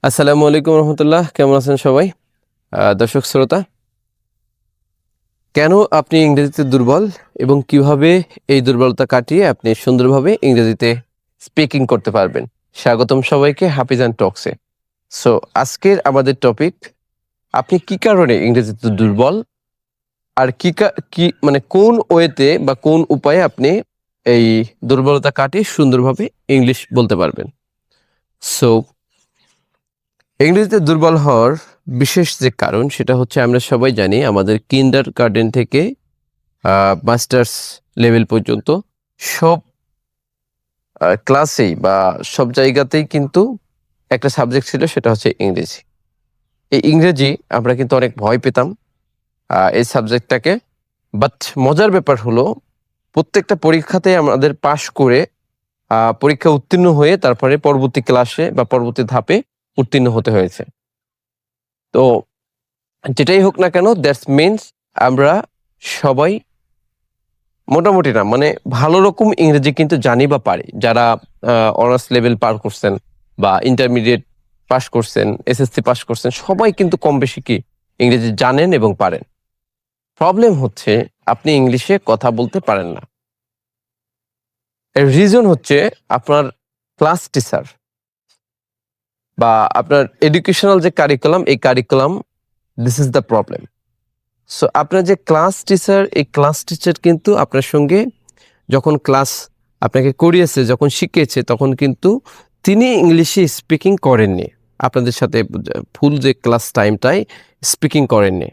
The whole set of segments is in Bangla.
আসসালামু আলাইকুম রহমতুল্লাহ। কেমন আছেন সবাই? দর্শক শ্রোতা, কেন আপনি ইংরেজিতে দুর্বল এবং কিভাবে এই দুর্বলতা কাটিয়ে আপনি সুন্দরভাবে ইংরেজিতে স্পিকিং করতে পারবেন? স্বাগতম সবাইকে হাফিজ অ্যান্ড টক্সে। সো আজকের আমাদের টপিক, আপনি কি কারণে ইংরেজিতে দুর্বল আর কি মানে কোন ওয়েতে বা কোন উপায়ে আপনি এই দুর্বলতা কাটিয়ে সুন্দরভাবে ইংলিশ বলতে পারবেন। সো ইংরেজিতে দুর্বল হওয়ার বিশেষ যে কারণ সেটা হচ্ছে, আমরা সবাই জানি আমাদের কিন্ডারগার্টেন থেকে মাস্টার্স লেভেল পর্যন্ত সব ক্লাসেই বা সব জায়গাতেই কিন্তু একটা সাবজেক্ট ছিল, সেটা হচ্ছে ইংরেজি। এই ইংরেজি আমরা কিন্তু অনেক ভয় পেতাম এই সাবজেক্টটাকে। বাট মজার ব্যাপার হলো, প্রত্যেকটা পরীক্ষাতে আমাদের পাশ করে পরীক্ষা উত্তীর্ণ হয়ে তারপরে পরবর্তী ক্লাসে বা পরবর্তী ধাপে উত্তীর্ণ হতে হয়েছে। তো যেটাই হোক না কেন, দ্যাটস মিনস আমরা সবাই মোটামুটি না, মানে ভালো রকম ইংরেজি কিন্তু জানি বা পারি। যারা অনার্স লেভেল পার করছেন বা ইন্টারমিডিয়েট পাস করছেন, এসএসসি পাস করছেন, সবাই কিন্তু কম বেশি কি ইংরেজি জানেন এবং পারেন। প্রবলেম হচ্ছে আপনি ইংলিশে কথা বলতে পারেন না। এর রিজন হচ্ছে আপনার ক্লাস টিচার বা আপনার এডুকেশনাল যে কারিকুলাম, এই curriculum, this is the problem. So আপনার যে ক্লাস টিচার, এই ক্লাস টিচার কিন্তু আপনার সঙ্গে যখন ক্লাস আপনাকে করিয়েছে, যখন শিখিয়েছে, তখন কিন্তু তিনি ইংলিশে স্পিকিং করেননি। আপনাদের সাথে ফুল যে ক্লাস টাইমটাই স্পিকিং করেননি,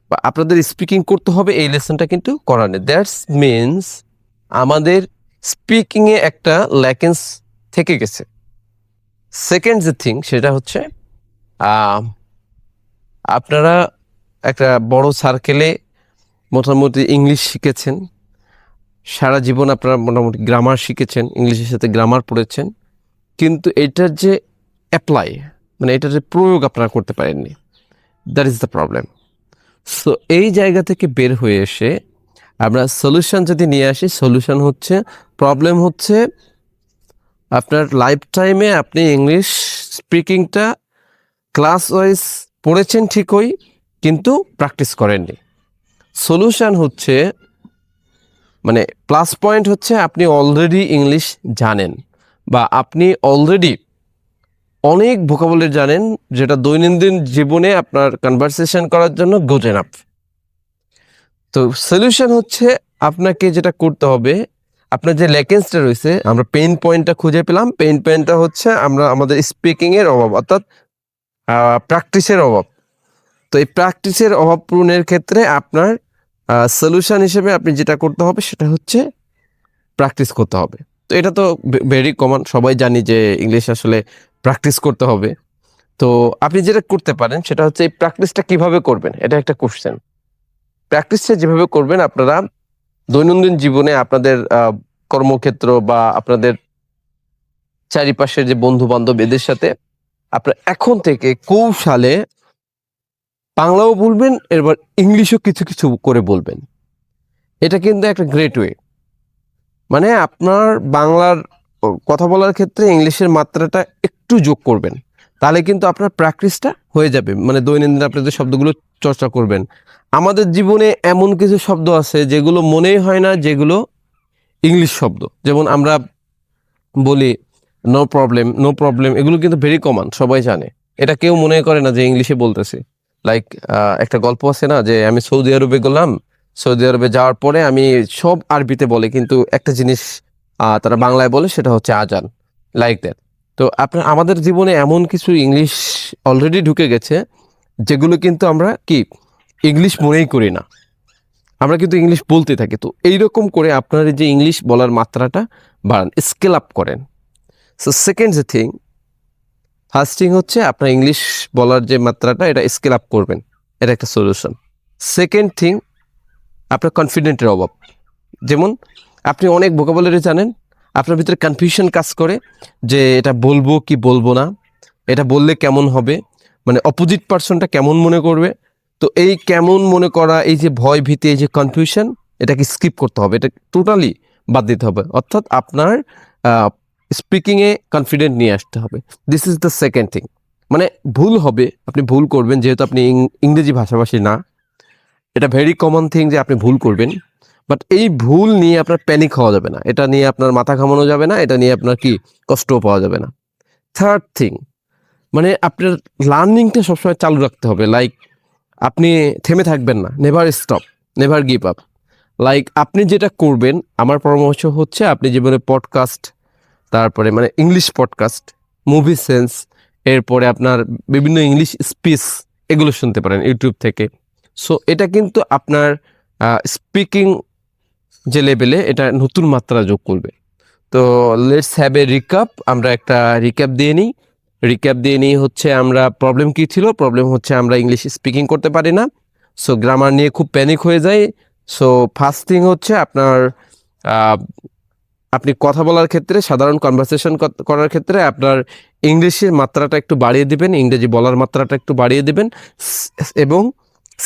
বা আপনাদের স্পিকিং করতে হবে এই লেসনটা কিন্তু করাননি। দ্যাটস মিনস আমাদের স্পিকিংয়ে একটা ল্যাকেন্স থেকে গেছে। সেকেন্ড যে থিং, সেটা হচ্ছে আপনারা একটা বড় সার্কেলে মোটামুটি ইংলিশ শিখেছেন, সারা জীবন আপনারা মোটামুটি গ্রামার শিখেছেন, ইংলিশের সাথে গ্রামার পড়েছেন, কিন্তু এটার যে অ্যাপ্লাই, মানে এটার যে প্রয়োগ আপনারা করতে পারেননি। That is the problem. So এই জায়গা থেকে বের হয়ে এসে আমরা সলিউশন যদি নিয়ে আসি, সলিউশন হচ্ছে, প্রবলেম হচ্ছে আপনার লাইফ টাইমে আপনি ইংলিশ স্পিকিংটা ক্লাস ওয়াইজ পড়েছেন ঠিকই, কিন্তু প্র্যাকটিস করেননি। সলিউশন হচ্ছে, মানে প্লাস পয়েন্ট হচ্ছে, আপনি অলরেডি ইংলিশ জানেন বা আপনি অলরেডি অনেক ভোকাবুলারি জানেন, যেটা দৈনন্দিন জীবনে আপনার কনভারসেশন করার জন্য গুড এনাফ। তো সলিউশন হচ্ছে, আপনাকে যেটা করতে হবে, আপনার যে ল্যাকেন্সটা রয়েছে, আমরা পেইন পয়েন্টটা খুঁজে পেলাম। পেইন পয়েন্টটা হচ্ছে আমরা আমাদের স্পিকিংয়ের অভাব, অর্থাৎ প্র্যাকটিসের অভাব। তো এই প্র্যাকটিসের অভাব পূরণের ক্ষেত্রে আপনার সলিউশন হিসেবে আপনি যেটা করতে হবে সেটা হচ্ছে প্র্যাকটিস করতে হবে। তো এটা তো ভেরি কমন, সবাই জানি যে ইংলিশ আসলে প্র্যাকটিস করতে হবে। তো আপনি যেটা করতে পারেন সেটা হচ্ছে, এই প্র্যাকটিসটা কিভাবে করবেন, এটা একটা কোশ্চেন। প্র্যাকটিসটা যেভাবে করবেন, আপনারা দৈনন্দিন জীবনে আপনাদের কর্মক্ষেত্র বা আপনাদের চারিপাশের যে বন্ধু বান্ধব, এদের সাথে আপনারা এখন থেকে কৌশলে বাংলাও বলবেন, এবার ইংলিশও কিছু কিছু করে বলবেন। এটা কিন্তু একটা গ্রেট ওয়ে। মানে আপনার বাংলার কথা বলার ক্ষেত্রে ইংলিশের মাত্রাটা একটু যোগ করবেন, তাহলে কিন্তু আপনার প্র্যাকটিসটা হয়ে যাবে। মানে দৈনন্দিন আপনি যে শব্দগুলো চর্চা করবেন, আমাদের জীবনে এমন কিছু শব্দ আছে যেগুলো মনেই হয় না যেগুলো ইংলিশ শব্দ। যেমন আমরা বলি নো প্রবলেম, নো প্রবলেম, এগুলো কিন্তু ভেরি কমন, সবাই জানে। এটা কেউ মনে করে না যে ইংলিশে বলতেছে। লাইক একটা গল্প আছে না, যে আমি সৌদি আরবে গেলাম, সৌদি আরবে যাওয়ার পরে আমি সব আরবিতে বলে, কিন্তু একটা জিনিস তারা বাংলায় বলে, সেটা হচ্ছে আজান, লাইক দ্যাট। তো আপনার আমাদের জীবনে এমন কিছু ইংলিশ অলরেডি ঢুকে গেছে যেগুলো কিন্তু আমরা কি ইংলিশ মনেই করি না, আমরা কিন্তু ইংলিশ বলতে থাকি। তো এইরকম করে আপনার যে ইংলিশ বলার মাত্রাটা বাড়ান, স্কেল আপ করেন। সো সেকেন্ড যে থিং, ফার্স্ট থিং হচ্ছে আপনার ইংলিশ বলার যে মাত্রাটা, এটা স্কেল আপ করবেন, এটা একটা সলিউশন। সেকেন্ড থিং, আপনার কনফিডেন্টের অভাব। যেমন আপনি অনেক ভোকাবুলারি জানেন, আপনার ভিতরে কনফিউশন কাজ করে যে এটা বলবো কি বলবো না, এটা বললে কেমন হবে, মানে অপোজিট পার্সনটা কেমন মনে করবে। তো এই কেমন মনে করা, এই যে ভয় ভীতি, এই যে কনফিউশন, এটাকে স্কিপ করতে হবে, এটা টোটালি বাদ দিতে হবে। অর্থাৎ আপনার স্পিকিংয়ে কনফিডেন্ট নিয়ে আসতে হবে। This is the second thing. মানে ভুল হবে, আপনি ভুল করবেন, যেহেতু আপনি ইংরেজি ভাষাভাষী না। এটা ভেরি কমন থিং যে আপনি ভুল করবেন, বাট এই ভুল নিয়ে আপনার প্যানিক হওয়া যাবে না, এটা নিয়ে আপনার মাথা ঘামানো যাবে না, এটা নিয়ে আপনার কি কষ্টও পাওয়া যাবে না। থার্ড থিং, মানে আপনার লার্নিংটা সবসময় চালু রাখতে হবে। লাইক আপনি থেমে থাকবেন না, never stop, never give up. Like আপনি যেটা করবেন, আমার পরামর্শ হচ্ছে আপনি জীবনে পডকাস্ট, তারপরে মানে ইংলিশ পডকাস্ট, মুভি সেন্স, এরপরে আপনার বিভিন্ন ইংলিশ স্পিচ, এগুলো শুনতে পারেন ইউটিউব থেকে। সো এটা কিন্তু আপনার স্পিকিং যে লেভেলে এটা নতুন মাত্রা যোগ করবে। তো লেটস হ্যাভ এ রিক্যাপ, আমরা একটা রিক্যাপ দিয়ে নিই হচ্ছে আমরা প্রবলেম কী ছিল। প্রবলেম হচ্ছে আমরা ইংলিশ স্পিকিং করতে পারি না, সো গ্রামার নিয়ে খুব প্যানিক হয়ে যায়। সো ফার্স্ট থিং হচ্ছে আপনার আপনি কথা বলার ক্ষেত্রে, সাধারণ কনভারসেশন করার ক্ষেত্রে আপনার ইংলিশের মাত্রাটা একটু বাড়িয়ে দিবেন, ইংরেজি বলার মাত্রাটা একটু বাড়িয়ে দিবেন। এবং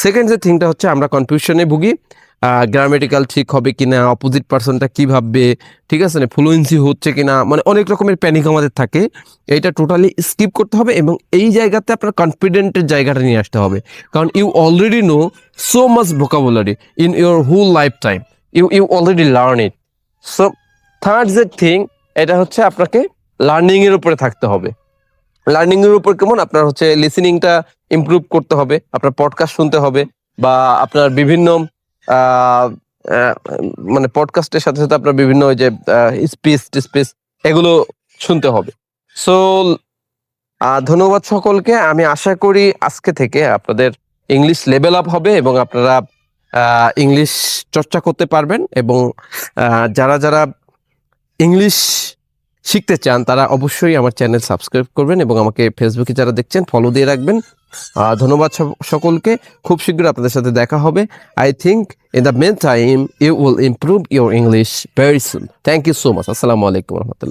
সেকেন্ড যে থিংটা হচ্ছে আমরা কনফিউশনে ভুগি, গ্রামেটিক্যাল ঠিক হবে কিনা, অপোজিট পার্সনটা কী ভাববে, ঠিক আছে না, ফ্লুয়েন্সি হচ্ছে কিনা, মানে অনেক রকমের প্যানিক আমাদের থাকে। এইটা টোটালি স্কিপ করতে হবে এবং এই জায়গাতে আপনার কনফিডেন্টের জায়গাটা নিয়ে আসতে হবে। কারণ you already know so much vocabulary in your whole life time, you already learn it. So third যে থিং, এটা হচ্ছে আপনাকে লার্নিংয়ের উপরে থাকতে হবে। লার্নিংয়ের উপর কেমন, আপনার হচ্ছে লিসেনিংটা ইমপ্রুভ করতে হবে, আপনার পডকাস্ট শুনতে হবে, বা আপনার বিভিন্ন আহ, আহ, মানে পডকাস্টের সাথে সাথে আপনার বিভিন্ন ওই যে স্পিচ এগুলো শুনতে হবে। সো ধন্যবাদ সকলকে। আমি আশা করি আজকে থেকে আপনাদের ইংলিশ লেভেল আপ হবে এবং আপনারা ইংলিশ চর্চা করতে পারবেন। এবং যারা যারা ইংলিশ শিখতে চান তারা অবশ্যই আমার চ্যানেল সাবস্ক্রাইব করবেন এবং আমাকে ফেসবুকে যারা দেখছেন ফলো দিয়ে রাখবেন। ধন্যবাদ সকলকে। খুব শীঘ্রই আপনাদের সাথে দেখা হবে। I think in the mean time you will improve your English very soon. Thank you so much. আসসালামু আলাইকুম রহমতুল্লাহ।